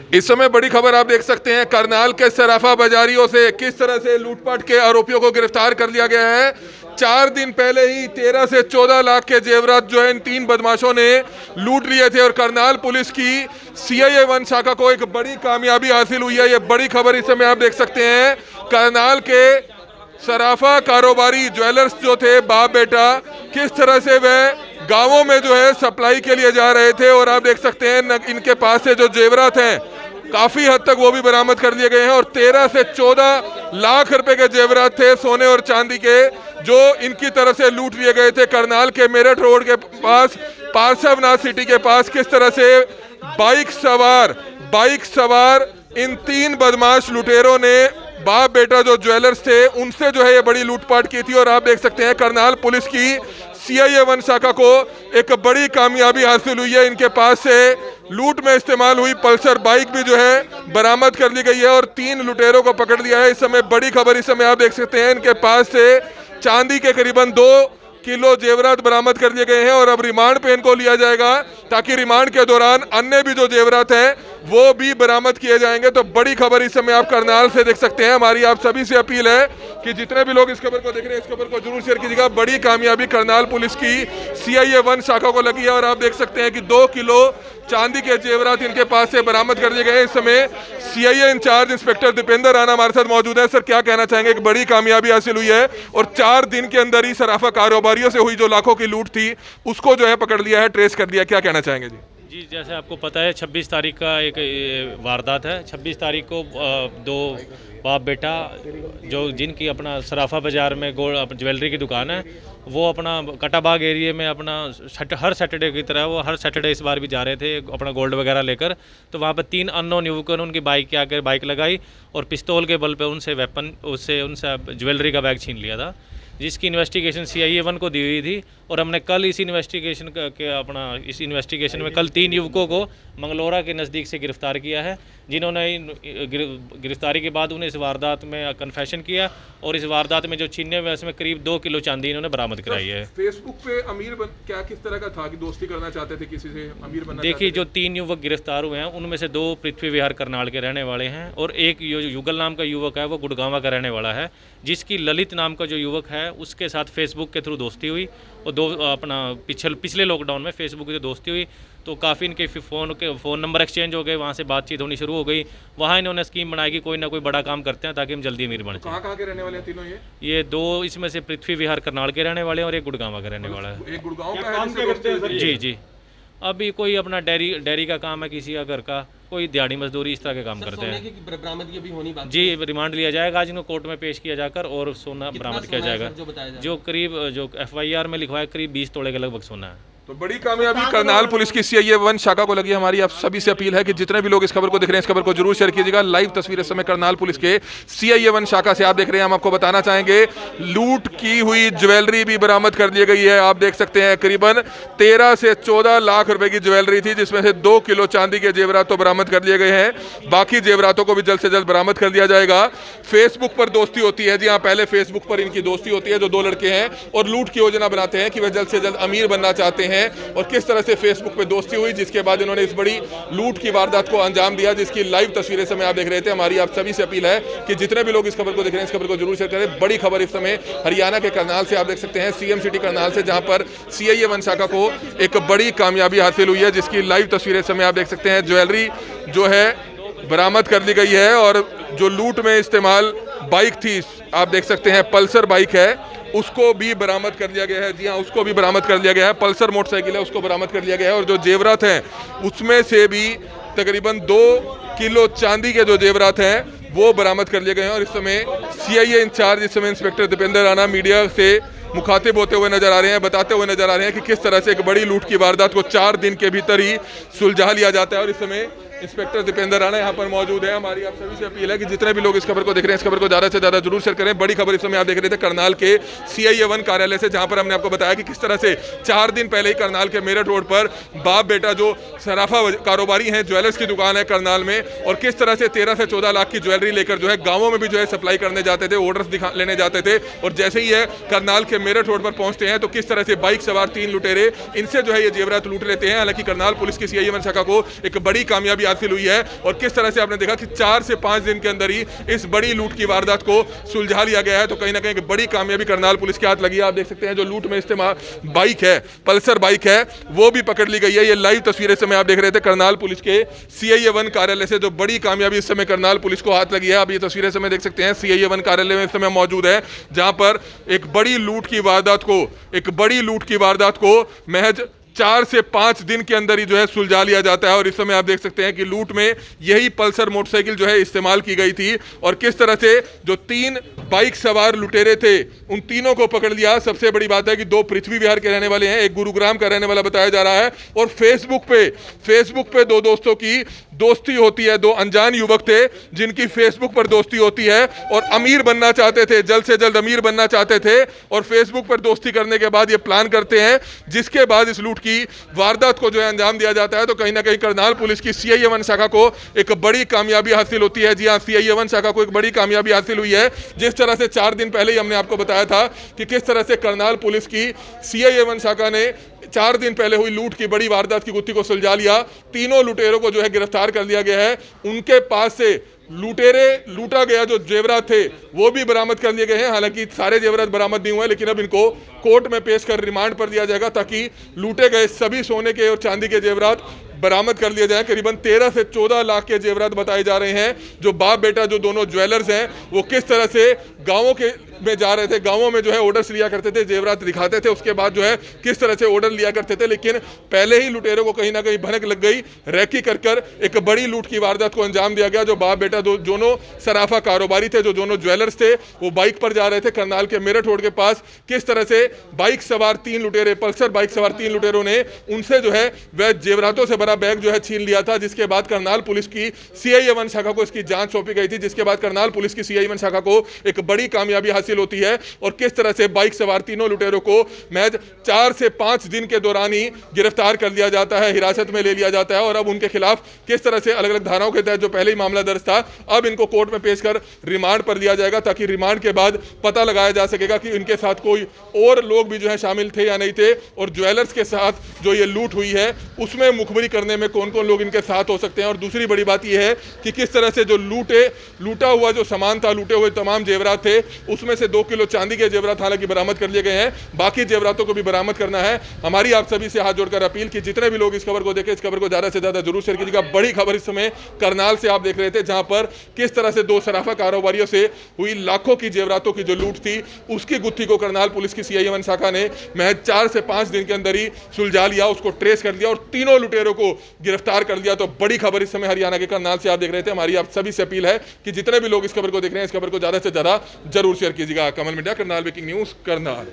इस समय बड़ी खबर आप देख सकते हैं, करनाल के सराफा बाजारियों से किस तरह से लूटपाट के आरोपियों को गिरफ्तार कर लिया गया है। 4 दिन पहले ही 13 से 14 लाख के जेवरात जो है इन 3 बदमाशों ने लूट लिए थे और करनाल पुलिस की CIA 1 शाखा को एक बड़ी कामयाबी हासिल हुई है। ये बड़ी खबर इस समय आप देख सकते हैं। करनाल के सराफा कारोबारी ज्वेलर्स जो थे बाप बेटा, किस तरह से वह गांवों में जो है सप्लाई के लिए जा रहे थे और आप देख सकते हैं इनके पास से जो जेवरात हैं काफी हद तक वो भी बरामद कर लिए गए हैं और 13 से 14 लाख रुपए के जेवरात थे सोने और चांदी के, जो इनकी तरफ से लूट लिए गए थे। करनाल के मेरठ रोड के पास पार्श्वनाथ सिटी के पास किस तरह से बाइक सवार इन 3 बदमाश लुटेरों ने बाप बेटा जो ज्वेलर्स थे उनसे जो है ये बड़ी लूटपाट की थी और आप देख सकते हैं करनाल पुलिस की CIA 1 शाखा को एक बड़ी कामयाबी हासिल हुई है। इनके पास से लूट में इस्तेमाल हुई पल्सर बाइक भी जो है बरामद कर ली गई है और 3 लुटेरों को पकड़ लिया है। इस समय बड़ी खबर इस समय आप देख सकते हैं, इनके पास से चांदी के करीबन 2 किलो जेवरात बरामद कर लिए गए हैं और अब रिमांड पे इनको लिया जाएगा ताकि रिमांड के दौरान अन्य भी जो जेवरात हैं वो भी बरामद किए जाएंगे। तो बड़ी खबर इस समय आप करनाल से देख सकते हैं। हमारी आप सभी से अपील है कि जितने भी लोग इस खबर को देख रहे हैं इस खबर को जरूर शेयर कीजिएगा। बड़ी कामयाबी करनाल पुलिस की CIA 1 शाखा को लगी है और आप देख सकते हैं कि 2 किलो चांदी के जेवरात इनके पास से बरामद कर लिए गए। इस समय CIA incharge inspector Dipendra Rana हमारे साथ मौजूद है। सर, क्या कहना चाहेंगे? एक बड़ी कामयाबी हासिल हुई है और 4 दिन के अंदर ही सराफा कारोबारियों से हुई जो लाखों की लूट थी उसको जो है पकड़ लिया है, ट्रेस कर लिया। क्या कहना चाहेंगे? जी, जैसे आपको पता है 26 तारीख का एक वारदात है। 26 तारीख को 2 बाप बेटा जो जिनकी अपना सराफा बाज़ार में गोल्ड ज्वेलरी की दुकान है, वो अपना कटाबाग एरिया में अपना हर सैटरडे की तरह वो हर सैटरडे इस बार भी जा रहे थे अपना गोल्ड वगैरह लेकर। तो वहाँ पर 3 अननोन युवकों ने उनकी बाइक के आकर बाइक लगाई और पिस्तौल के बल पे उनसे उनसे ज्वेलरी का बैग छीन लिया था, जिसकी इन्वेस्टिगेशन CIA 1 को दी हुई थी। और हमने कल इस इन्वेस्टिगेशन में कल 3 युवकों को मंगलोरा के नज़दीक से गिरफ्तार किया है, जिन्होंने गिरफ्तारी के बाद उन्हें इस वारदात में कन्फेशन किया और इस वारदात में जो छीनने हुए उसमें करीब 2 किलो चांदी इन्होंने बरामद कराई है। फेसबुक पे क्या किस तरह का था कि दोस्ती करना चाहते थे, किसी से अमीर बनना? देखिए, जो 3 युवक गिरफ्तार हुए हैं उनमें से 2 पृथ्वी विहार करनाल के रहने वाले हैं और एक युगल नाम का युवक है वो गुड़गांवा का रहने वाला है, जिसकी ललित नाम का जो युवक है उसके साथ फेसबुक के थ्रू दोस्ती हुई और अपना पिछले लॉकडाउन में फेसबुक से दोस्ती हुई। तो काफ़ी इनके फ़ोन नंबर एक्सचेंज हो गए, वहाँ से बातचीत होनी शुरू हो गई। वहाँ इन्होंने स्कीम बनाई कि कोई ना कोई बड़ा काम करते हैं ताकि हम जल्दी अमीर बन जाएं। कहाँ के रहने वाले हैं तीनों? ये 2 इसमें से पृथ्वी विहार करनाल के रहने वाले हैं और एक गुड़गांवा का रहने वाला है। एक गुड़गांव का है। जी, अभी कोई अपना डेयरी का काम है, किसी का घर का, कोई दिहाड़ी मजदूरी इस तरह के काम करते हैं। जी, रिमांड लिया जाएगा, आज इनको कोर्ट में पेश किया जाकर और सोना बरामद किया जाएगा। जो FIR में लिखवाया करीब 20 तोले के लगभग सोना है। तो बड़ी कामयाबी करनाल पुलिस की CIA 1 शाखा को लगी। हमारी आप सभी से अपील है कि जितने भी लोग इस खबर को देख रहे हैं इस खबर को जरूर शेयर कीजिएगा। लाइव तस्वीर इस समय करनाल पुलिस के CIA 1 शाखा से आप देख रहे हैं। हम आपको बताना चाहेंगे लूट की हुई ज्वेलरी भी बरामद कर ली गई है। आप देख सकते हैं करीबन 13 से 14 लाख रुपए की ज्वेलरी थी, जिसमें से 2 किलो चांदी के जेवरात तो बरामद कर लिए गए हैं। बाकी जेवरातों को भी जल्द से जल्द बरामद कर दिया जाएगा। फेसबुक पर दोस्ती होती है। जी हाँ, पहले फेसबुक पर इनकी दोस्ती होती है जो 2 लड़के हैं और लूट की योजना बनाते हैं कि वह जल्द से जल्द अमीर बनना चाहते हैं और किस तरह से फेसबुक पे दोस्ती हुई, जिसके बाद इन्होंने इस बड़ी लूट की वारदात को अंजाम दिया, जिसकी लाइव तस्वीरें समय आप देख रहे थे। हमारी आप सभी से अपील है कि जितने भी लोग इस खबर को देख रहे हैं इस खबर को जरूर शेयर करें। बड़ी खबर इस समय हरियाणा के करनाल से आप देख सकते हैं, CM सिटी करनाल से, जहां पर CIA 1 शाखा को एक बड़ी कामयाबी हासिल हुई है, जिसकी लाइव तस्वीरें समय आप देख सकते हैं। ज्वेलरी जो है बरामद कर ली गई है और जो लूट में इस्तेमाल बाइक थी आप देख सकते हैं पल्सर बाइक है, उसको भी बरामद कर लिया गया है। जी हाँ, उसको भी बरामद कर लिया गया है। पल्सर मोटरसाइकिल है, उसको बरामद कर लिया गया है और जो जेवरात हैं उसमें से भी तकरीबन 2 किलो चांदी के जो जेवरात हैं वो बरामद कर लिए गए हैं। और इस समय CIA इंचार्ज इस समय इंस्पेक्टर दीपेंद्र राणा मीडिया से मुखातिब होते हुए नजर आ रहे हैं, बताते हुए नजर आ रहे हैं कि किस तरह से एक बड़ी लूट की वारदात को 4 दिन के भीतर ही सुलझा लिया जाता है। और इस समय इंस्पेक्टर दीपेंद्र राणा यहाँ पर मौजूद है। हमारी आप सभी से अपील है कि जितने भी लोग इस खबर को देख रहे हैं इस खबर को ज़्यादा से ज़्यादा जरूर शेयर करें। बड़ी खबर इस समय आप देख रहे थे करनाल के CIA 1 कार्यालय से, जहाँ पर हमने आपको बताया कि किस तरह से 4 दिन पहले ही करनाल के मेरठ रोड पर बाप बेटा जो सराफा कारोबारी हैं, ज्वेलर्स की दुकान है करनाल में, और किस तरह से 13 से 14 लाख की ज्वेलरी लेकर जो है गाँवों में भी जो है सप्लाई करने जाते थे, ऑर्डर्स लेने जाते थे। और जैसे ही है करनाल के मेरठ रोड पर पहुंचते हैं तो किस तरह से बाइक सवार 3 लुटेरे इनसे जो है ये जेवरात लूट लेते हैं। हालांकि करनाल पुलिस की CIA 1 शाखा को एक बड़ी कामयाबी हासिल हुई है और किस तरह से आपने देखा कि 4 से 5 दिन के अंदर ही इस बड़ी लूट की वारदात को सुलझा लिया गया है। तो कहीं ना कहीं बड़ी कामयाबी करनाल पुलिस के हाथ लगी है। आप देख सकते हैं जो लूट में इस्तेमाल बाइक है, पल्सर बाइक है, वो भी पकड़ ली गई है। ये लाइव तस्वीरें इस समय आप देख रहे थे करनाल पुलिस के CIA 1 कार्यालय से, जो बड़ी कामयाबी इस समय करनाल पुलिस को हाथ लगी है। आप ये तस्वीरें समय देख सकते हैं CIA 1 कार्यालय में इस समय मौजूद है, जहां पर एक बड़ी लूट की वारदात को महज 4 से 5 दिन के अंदर ही जो है सुलझा लिया जाता है। और इस समय आप देख सकते हैं कि लूट में यही पल्सर मोटरसाइकिल जो है इस्तेमाल की गई थी और किस तरह से जो 3 बाइक सवार लुटेरे थे उन तीनों को पकड़ लिया। सबसे बड़ी बात है कि 2 पृथ्वी विहार के रहने वाले हैं, एक गुरुग्राम का रहने वाला बताया जा रहा है। और फेसबुक पे 2 दोस्तों की दोस्ती होती है, 2 अनजान युवक थे जिनकी फेसबुक पर दोस्ती होती है और अमीर बनना चाहते थे, जल्द से जल्द अमीर बनना चाहते थे और फेसबुक पर दोस्ती करने के बाद ये प्लान करते हैं, जिसके बाद इस लूट की वारदात को जो है अंजाम दिया जाता है। तो कहीं ना कहीं करनाल पुलिस की CIA 1 शाखा को एक बड़ी कामयाबी हासिल होती है। जी हाँ, CIA 1 शाखा को एक बड़ी कामयाबी हासिल हुई है। जिस तरह से 4 दिन पहले ही हमने आपको बताया था कि किस तरह से करनाल पुलिस की CIA 1 शाखा ने 4 दिन पहले हुई लूट की बड़ी वारदात की गुत्थी को सुलझा लिया। तीनों लुटेरों को जो है गिरफ्तार कर लिया गया है। उनके पास से लूटा गया जो जेवरात थे वो भी बरामद कर लिए गए हैं। हालांकि सारे जेवरात बरामद नहीं हुए, लेकिन अब इनको कोर्ट में पेश कर रिमांड पर दिया जाएगा ताकि लूटे गए सभी सोने के और चांदी के जेवरात बरामद कर लिए जाए। करीबन 13 से 14 लाख के जेवरात बताए जा रहे हैं। जो बाप बेटा जो दोनों ज्वेलर्स हैं वो किस तरह से गांवों के में जा रहे थे, गांवों में जो है ऑर्डर्स लिया करते थे, जेवरात दिखाते थे, उसके बाद जो है किस तरह से ऑर्डर लिया करते थे। लेकिन पहले ही लुटेरों को कहीं ना कहीं भनक लग गई, रैकी कर एक बड़ी लूट की वारदात को अंजाम दिया गया। जो बाप बेटा दोनों सराफा कारोबारी थे, जो दोनों ज्वेलर्स थे, वो बाइक पर जा रहे थे करनाल के मेरठ रोड के पास। किस तरह से बाइक सवार 3 लुटेरे, पल्सर बाइक सवार 3 लुटेरों ने उनसे जो है वह जेवरातों से भरा बैग जो है छीन लिया था, जिसके बाद करनाल पुलिस की CIA 1 शाखा को इसकी जांच सौंपी गई थी। जिसके बाद करनाल पुलिस की CIA 1 शाखा को एक बड़ी कामयाबी हासिल होती है और किस तरह से बाइक सवार तीनों लुटेरों को महज 4 से 5 दिन के दौरान ही गिरफ्तार कर लिया जाता है, हिरासत में ले लिया जाता है। और अब उनके खिलाफ किस तरह से अलग अलग धाराओं के तहत जो पहले ही मामला दर्ज था, अब इनको कोर्ट में पेश कर रिमांड पर दिया जाएगा ताकि रिमांड के बाद पता लगाया जा सकेगा कि इनके साथ कोई और लोग भी जो है शामिल थे या नहीं थे। और ज्वेलर्स के साथ जो ये लूट हुई है उसमें मुखबिरी करने में कौन कौन लोग इनके साथ हो सकते हैं। और दूसरी बड़ी बात यह है कि किस तरह से जो लूटा हुआ जो सामान था, लूटे हुए तमाम जेवरात थे, उसमें से 2 किलो चांदी के जेवरात हालांकि बरामद कर लिए गए हैं, बाकी जेवरातों को भी बरामद करना है। हमारी आप सभी से हाथ जोड़कर अपील कि जितने भी लोग इस खबर को देखें, इस खबर को ज्यादा से ज्यादा जरूर शेयर कीजिएगा। बड़ी खबर इस समय करनाल से आप देख रहे थे, जहां पर किस तरह से 2 सराफा कारोबारियों से हुई लाखों की जेवरातों की जो लूट थी, उसकी गुत्थी को करनाल पुलिस की CIA 1 शाखा ने महज 4 से 5 दिन के अंदर ही सुलझा लिया, उसको ट्रेस कर लिया और तीनों लुटेरों को गिरफ्तार कर लिया। तो बड़ी खबर इस समय हरियाणा के करनाल से आप देख रहे थे। हमारी आप सभी से अपील है कि जितने भी लोग इस खबर को देख रहे हैं, इस खबर को ज्यादा से ज्यादा जरूर शेयर कीजिएगा। Kamal media, Karnal breaking news, Karnal.